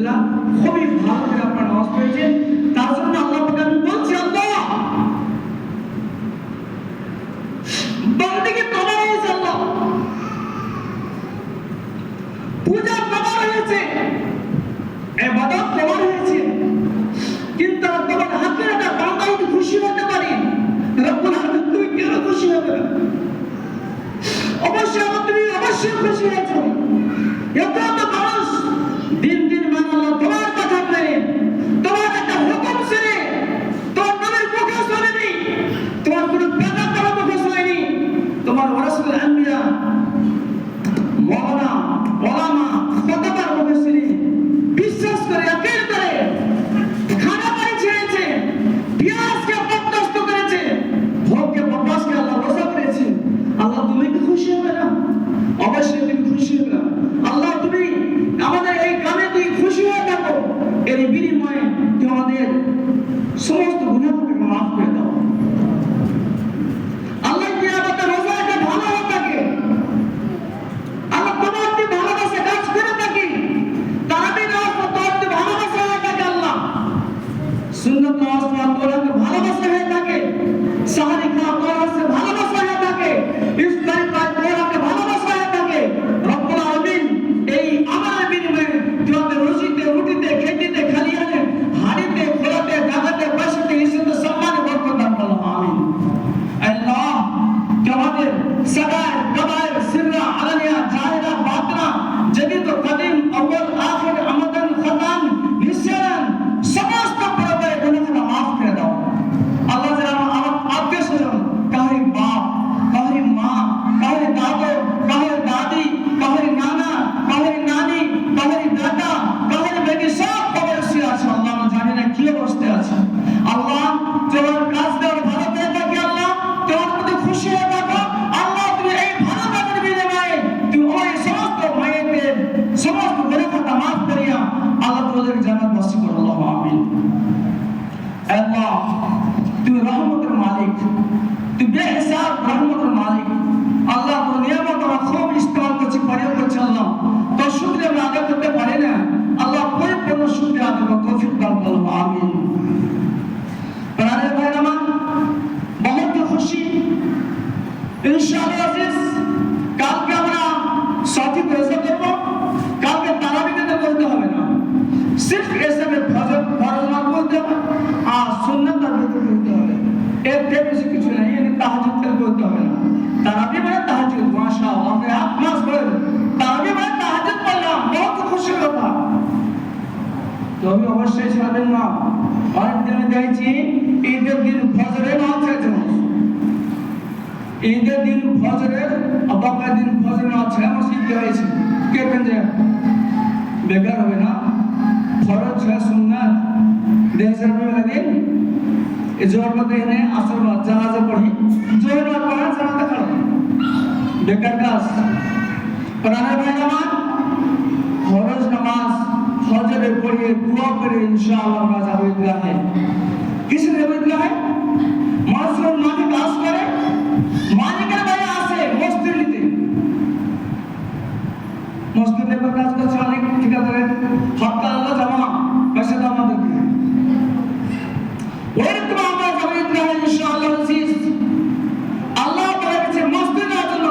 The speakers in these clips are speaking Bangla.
আলহামদুলিল্লাহ খুবই ভালো করে আপনারা নামাজ পড়েছেন। তার জন্য আল্লাহ পাক আমি বলছি, আল্লাহ বান্দিকে তোমার হয়েছে, আল্লাহ পূজা তোমার হয়েছে, ইবাদত তোমার হয়েছে, কিন্তু তোমার হাতে একটা বান্দা যদি খুশি হতে পারি, রব্বুল আলামিন তুমি কেন খুশি হবে না? অবশ্যই তুমি অবশ্যই খুশি হয়েছো। এত এত মানুষ দিন দিন মানে আল্লাহ তোমার কথা মেনে, তোমার একটা হুকুম শুনে, তোমার নবীর মুখে শোনেনি, তোমার কোনো বেদাত তোমার মুখে শোনেনি, তোমার ওয়ারাসুল আম্বিয়া মাওলানা ওলামা খতবার মুখে শুনে বিশ্বাস করে আকিদ করে খানা পানি ছেড়েছে, পেঁয়াজকে বরদাস্ত করেছে, ভোগকে বরদাস্ত করে আল্লাহ রোজা করেছে। আল্লাহ তুমি কি খুশি হবে না? অবশ্যই তুমি খুশি হবে না। আল্লাহ তুমি আমাদের এই কামে তুই খুশি হয়ে থাকো, এর বিনিময়ে তুমি আমাদের সমস্ত গুনাহকে মাফ করে দাও। আল্লাহ কি আমাদের রোজাকে ভালো হয়ে থাকে, আল্লাহ তোমার তুই ভালোবাসে কাজ করে থাকি, তারাবি নামাজ তোমার তুই ভালোবাসা হয়ে থাকে, আল্লাহ সুন্নাত নামাজ তোমার তুই ভালোবাসা হয়ে থাকে, সাহারি খাওয়া তোমার সে ভালোবাসা হয়ে থাকে, ইফতারি পায় তোমাকে ভালোবাসা হয়ে থাকে। রব্বুল আলামিন এই আমাদের বিনিময়ে তোমাদের রুজিতে রুটিতে খেতিতে খালিয়ানে হাড়িতে খোলাতে গাদাতে বাসাতে ইজ্জতে সম্মানে বরকত দান করো, আমিন। আল্লাহ তোমাদের সগায়ের কবায়ের সিররা আলানিয়া জাহিরা বাতিনা জদীদ ও কদিম আউয়াল আখির আমাদান খতান নিসয়ান সমস্ত বড় বড় গুনাহগুলো মাফ করে দাও। আল্লাহ যারা আমার আত্মীয় স্বজন, কাহির বাপ, কাহির মা, কাহির দাদু, কাহির দাদি, কাহির নানা, কাহির নানি, কাহির দাদা, কাহির বেবি সব কবরে শুয়ে আছে, আল্লাহ আমরা জানি না কি অবস্থায় আছে। আল্লাহ তোমার কাজ দেওয়ার ভালো করে থাকি, আল্লাহ তোমার প্রতি খুশি হয়ে থাকো। আল্লাহ তুমি এই ভালো কাজের বিনিময়ে তুমি ওই সমস্ত মায়েদের সমস্ত গুনাহ খাতা মাফ করিয়া আল্লাহ তোমাদের জান্নাত নসিব করো, আল্লাহ আমিন। আল্লাহ তুমি রহমতের মালিক, তুমি বেহিসাব রহমতের মালিক। আল্লাহ তোমার নিয়ামত আমরা খুব ইস্তেমাল করছি, প্রয়োগ করছি, আল্লাহ তোর শুকরিয়া আমরা আদায় করতে পারি না, আল্লাহ পরিপূর্ণ শুকরিয়া আদায় করার তৌফিক দান করো, আমিন। প্রাণের ভাই আমার বহুত খুশি ইনশাআল্লাহ আজিজ, কালকে আমরা সঠিক রোজা করব, কালকে তারাবিতে বলতে হবে না, সির্ফ এসবে ফজর ফরজ নামাজ বলতে হবে আর সুন্নাত তারাবিতে বলতে হবে, এর থেকে বেশি কিছু নাই। এর তাহাজ্জুদ কে বলতে হবে না, তারাবি মানে তাহাজ্জুদ, মাশাআল্লাহ আমরা এক মাস পড়ে তারাবি মানে তাহাজ্জুদ পড়লাম, বহুত খুশির কথা। তো আমি অবশ্যই ছাড়বেন না, অনেক দিন দেখছি ঈদের দিন ফজরে নামাজ ছেড়েছে, ঈদের দিন ফজরে আব্বাকের দিন ফজরে নামাজ ছেড়ে মসজিদ গিয়েছে, কে কেন বেকার হবে না? ফরজ ছয় সুন্নাত দেশের দিন জোহর মধ্যে এনে আসর বাদ জানাজা পড়ি, জোহর বাদ পড়া জানাজা পড়ো, বেকার কাজ। প্রাণের ভাই আমার ফরজ নামাজ ফজরে পড়িয়ে দোয়া করে ইনশাআল্লাহ আমরা যাব ঈদগাহে। কিসের ঈদগাহে? মাসরুর মালিক কাজ করে, মালিকের ভাই আসে মসজিদে, মসজিদে কাজ করছে অনেক ঠিকাদারে, হপ্তা আল্লাহ জমা পয়সা দাও আমাদেরকে, ওইরকম আমরা যাব ঈদগাহে ইনশাআল্লাহ আজিজ। আল্লাহ বলেছে মসজিদের জন্য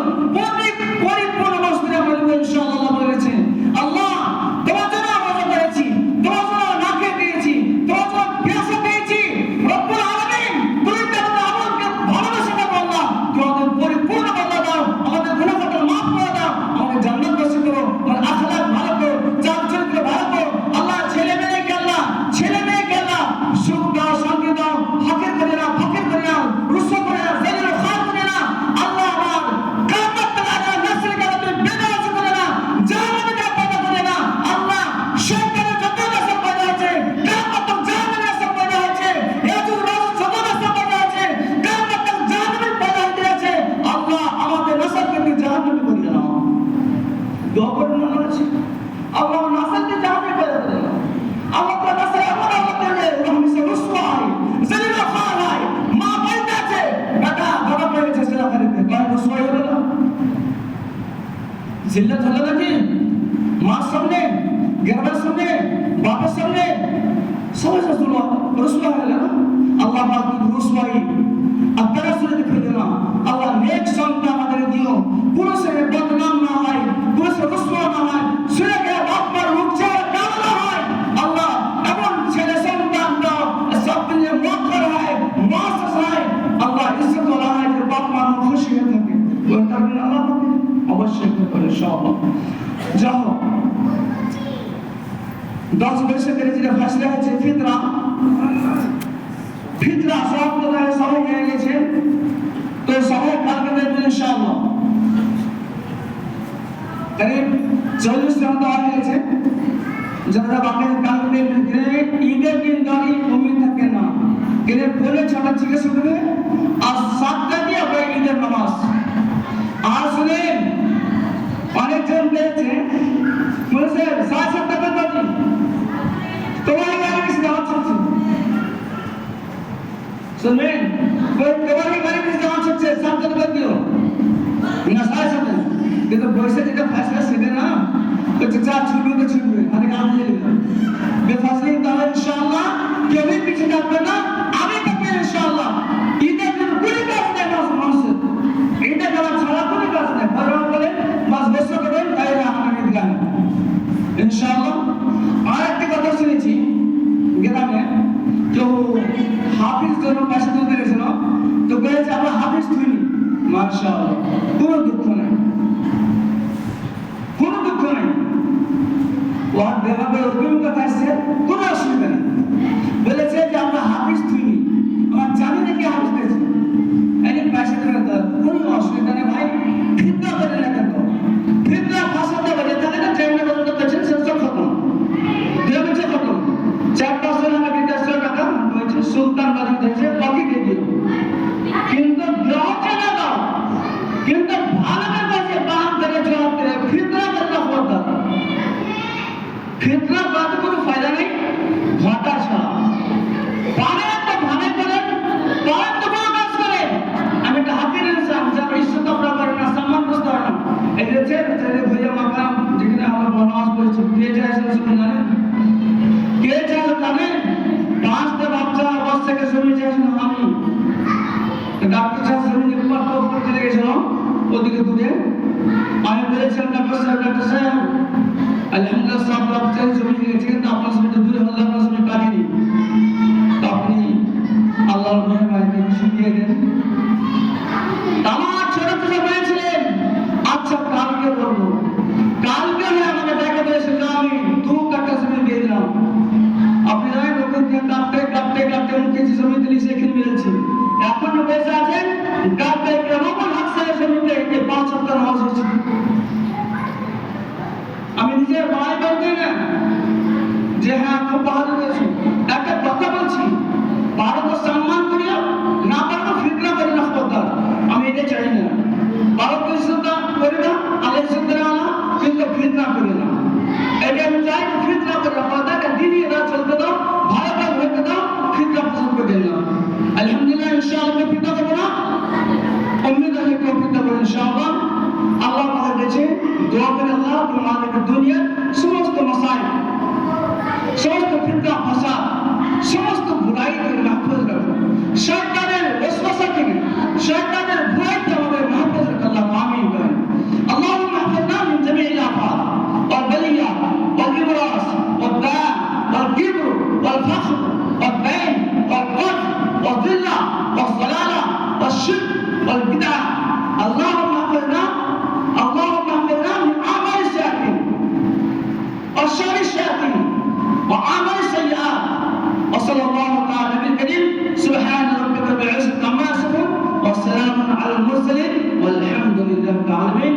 পরিপূর্ণ মসজিদে বলবো ইনশাআল্লাহ বলেছে, আল্লাহ তোমার জন্য আমরা করেছি, তোমার জন্য না খেয়ে দিয়েছি, তোমার জন্য পেয়াসা পেয়েছি, রব্বুল আলামিন তুমি আমাদের আমলকে ভালোবাসা দাও, আল্লাহ তোমাদের পরিপূর্ণ বদলা দাও, আমাদের গুনাহ খাতা মাফ করে দাও, আমাদের জান্নাত নসিব করো, আমাদের আখলাক ভালো করো, চাল চরিত্র ভালো করো, আল্লাহ ছেলে মেয়েকে আল্লাহ সুখ দাও, শান্তি দাও, হকের করে না, ফকের করে না, রুসো করে না, জেলের খার করে না, আল্লাহ আমার কামত তাআলা নাসর করে তুমি বেদারাজ করে না, জাহান্নামে পয়দা করে না, আল্লাহ শয়তানের যত নাসব পয়দা আছে, কামত তক জাহান্নামে নাসব পয়দা আছে, ইয়াজুজ রাজুজ যত নাসব পয়দা আছে, কামত তক জাহান্নামে পয়দা হতে আছে, আল্লাহ আমাদের নাসবকে তুমি জাহান্নামে করে দাও। দোয়া করুন না আছে, আল্লাহ নাসবকে জাহান্নামে পয়দা করে দাও, আল্লাহ তাআলা সালাম আল্লাহ তাআলা রহমতে রুসওয়াই জলিলা খারাই মা বলতেছে বেটা বাবা বলেছে সেটা করিতে কার রুসওয়াই হলো না, জিল্লাত হলো নাকি? মার সামনে, গ্রামের সামনে, বাপের সামনে সবাই রসুল্লাহ হয়ে গেল না, আল্লাহ পাক রসুলাই আপনারা শুনে দেখে না, আল্লাহ নেক সন্তান আমাদের দিও, পুরুষের বদনাম না হয়, পুরুষের রসুল না হয়, শুনে গেলে বাপমার মুখ চেয়ে কান্না হয়, আল্লাহ এমন ছেলে সন্তান দাও সব দিনে মত করা হয়, মাস হয়, আল্লাহ ইজ্জত বলা হয় যে বাপমার মুখ খুশি হয়ে থাকে, ওই কারণে আল্লাহ পাকে অবশ্যই করে সব যাও 10 বছর ধরে যেটা ফেসলা হয়েছে ফিতরা সব কোথায় সবাই হয়ে গেছে, তো সবাই কালকে দেখবেন ইনশাআল্লাহ করিব 40 রাত হয়ে গেছে, যারা বাকি কালকে দেখবেন ঈদের দিন দাঁড়ি উম্মিদ থাকে না, এর বলে ছটা জিজ্ঞেস করবে আর 7টা দিয়ে হবে ঈদের নামাজ। আর শুনেন অনেকজন বলেছে বলেছে 7টা বাজে তোমার গাড়ি কিস দাওয়াত চলছে, শুনবেন তোমার গাড়ি কিস দাওয়াত চলছে 7টা বাজে দিও না 7টা, কিন্তু বসে যেটা ফেসলা সেটা না তো যা ছুটবে তো ছুটবে আরে গান দিয়ে দিলাম বেফাসলি তাহলে ইনশাআল্লাহ কেউ পিছিয়ে থাকবে না, আমি থাকবে ইনশাআল্লাহ। ঈদের দিন কোনো কাজ নেই মানুষের, ঈদের যাওয়া ছাড়া কোনো কাজ নেই, ভগবান বলে বাস বসে করবেন তাই আমাকে দিলাম ইনশাআল্লাহ। আর একটা কথা শুনেছি গ্রামে কেউ হাফিজ জন্য পয়সা তুলতে গেছিল, তো বলেছে আমরা হাফিজ তুলি, মাশাআল্লাহ কোনো দুঃখ নাই, কোনো দুঃখ নাই, ওর দেবাবে ওরকম কথা আসছে কোনো অসুবিধা নেই, বলেছে যে আমরা হাফিজ তুলি, আমার জানি না কি হাফিজ পেয়েছে এনে পয়সা দেবে তো কোনো অসুবিধা নেই ভাই, ফিতনা করে না কেন, ফিতনা ভাষাতে বলে তাহলে না ট্রেনে বলতে পেছেন সব খতম দেবে যে খতম 4-5 জন আমরা 100 টাকা বলছে সুলতান বাড়ি থেকে বাকি দিয়ে দিও, কিন্তু গ্রাহকে না দাও, কিন্তু ভালোভাবে কাছে বাম থেকে জবাব দেবে, ফিতনা করে না হওয়া, ফিতনা বাদ কোনো ফায়দা নেই ঘটা ছাড়া, পারেন তো ভাবে করেন, পারেন তো কোনো কাজ করেন। আমি একটা হাতে নিয়েছিলাম যারা ইজ্জত আমরা করেন না, সম্মান বুঝতে পারেন না, এই যে ছেলে ভৈয়া মাকাম যেখানে আমরা বনবাস করেছি কে চাইছিল শুনে জানেন, কে চাইছিল জানেন 5টা বাচ্চা 10 থেকে জমি চাইছিল আমি, ডাক্তার সাহেব জমি উপর চলে গেছিলাম ওদিকে দূরে, আমি বলেছিলাম ডাক্তার সাহেব আলহামদুলিল্লাহ সব বাচ্চাই জমি গেছে কিন্তু আপনার সঙ্গে দূরে হলে আপনার সঙ্গে কাটিনি, তো আপনি আল্লাহর মেহরবানিতে শুনিয়ে দেন। আমার ছোট ছোট বলেছিলেন আচ্ছা কালকে বলবো, কালকে আমাকে দেখা বলেছিল আমি 2 কাঠা জমি দিয়ে দিলাম, আপনি জানেন লোকের দিয়ে কাটতে কাটতে কাটতে কেজি জমি দিলি সেখানে মিলেছে, এখন বসে আছেন কাটতে কেমন হাসছে জমিতে 5 সপ্তাহ নামাজ হচ্ছে, আমি নিজের ভাই বলতে না যে হ্যাঁ খুব ভালো হয়েছে, একটা কথা বলছি ভারত সম্মান করিও না পারো ফিতনা করে না কথা, আমি এটা চাই না, ভারত ইজ্জত করে না আল্লাহ ইজ্জত করে না, কিন্তু ফিতনা করে না, এটা আমি চাই ফিতনা করে না, কথাটা দিনই রাত চলতে দাও, ভারত হতে দাও, ফিতনা পছন্দ করে না। আলহামদুলিল্লাহ ইনশাআল্লাহ ফিতনা করবো না, উম্মিদ আছে কেউ ফিতনা করে ইনশাআল্লাহ। আল্লাহ আমাদের কাছে দোয়া করে আল্লাহ তোমাদেরকে দুনিয়ার সমস্ত মাসাইল, সমস্ত ফিতনা ফাসাদ, সমস্ত বুরাই থেকে মাহফুজ রাখো, শয়তানের ওয়াসওয়াসা থেকে, শয়তানের ভয় থেকে আমাদের মাহফুজ রাখো, আল্লাহ আমিন বলেন। اللهم احفظنا من جميع الآفات والبليات والإبراس والداء والكبر والفخر والدين والقتل والذلة والضلالة والشرك والبدع، اللهم احفظنا من عمل الشياطين وشر الشياطين وعمل السيئات، وصلى الله على النبي الكريم، سبحان ربك رب العزة عما يصفون وسلام على المرسلين والحمد لله رب العالمين.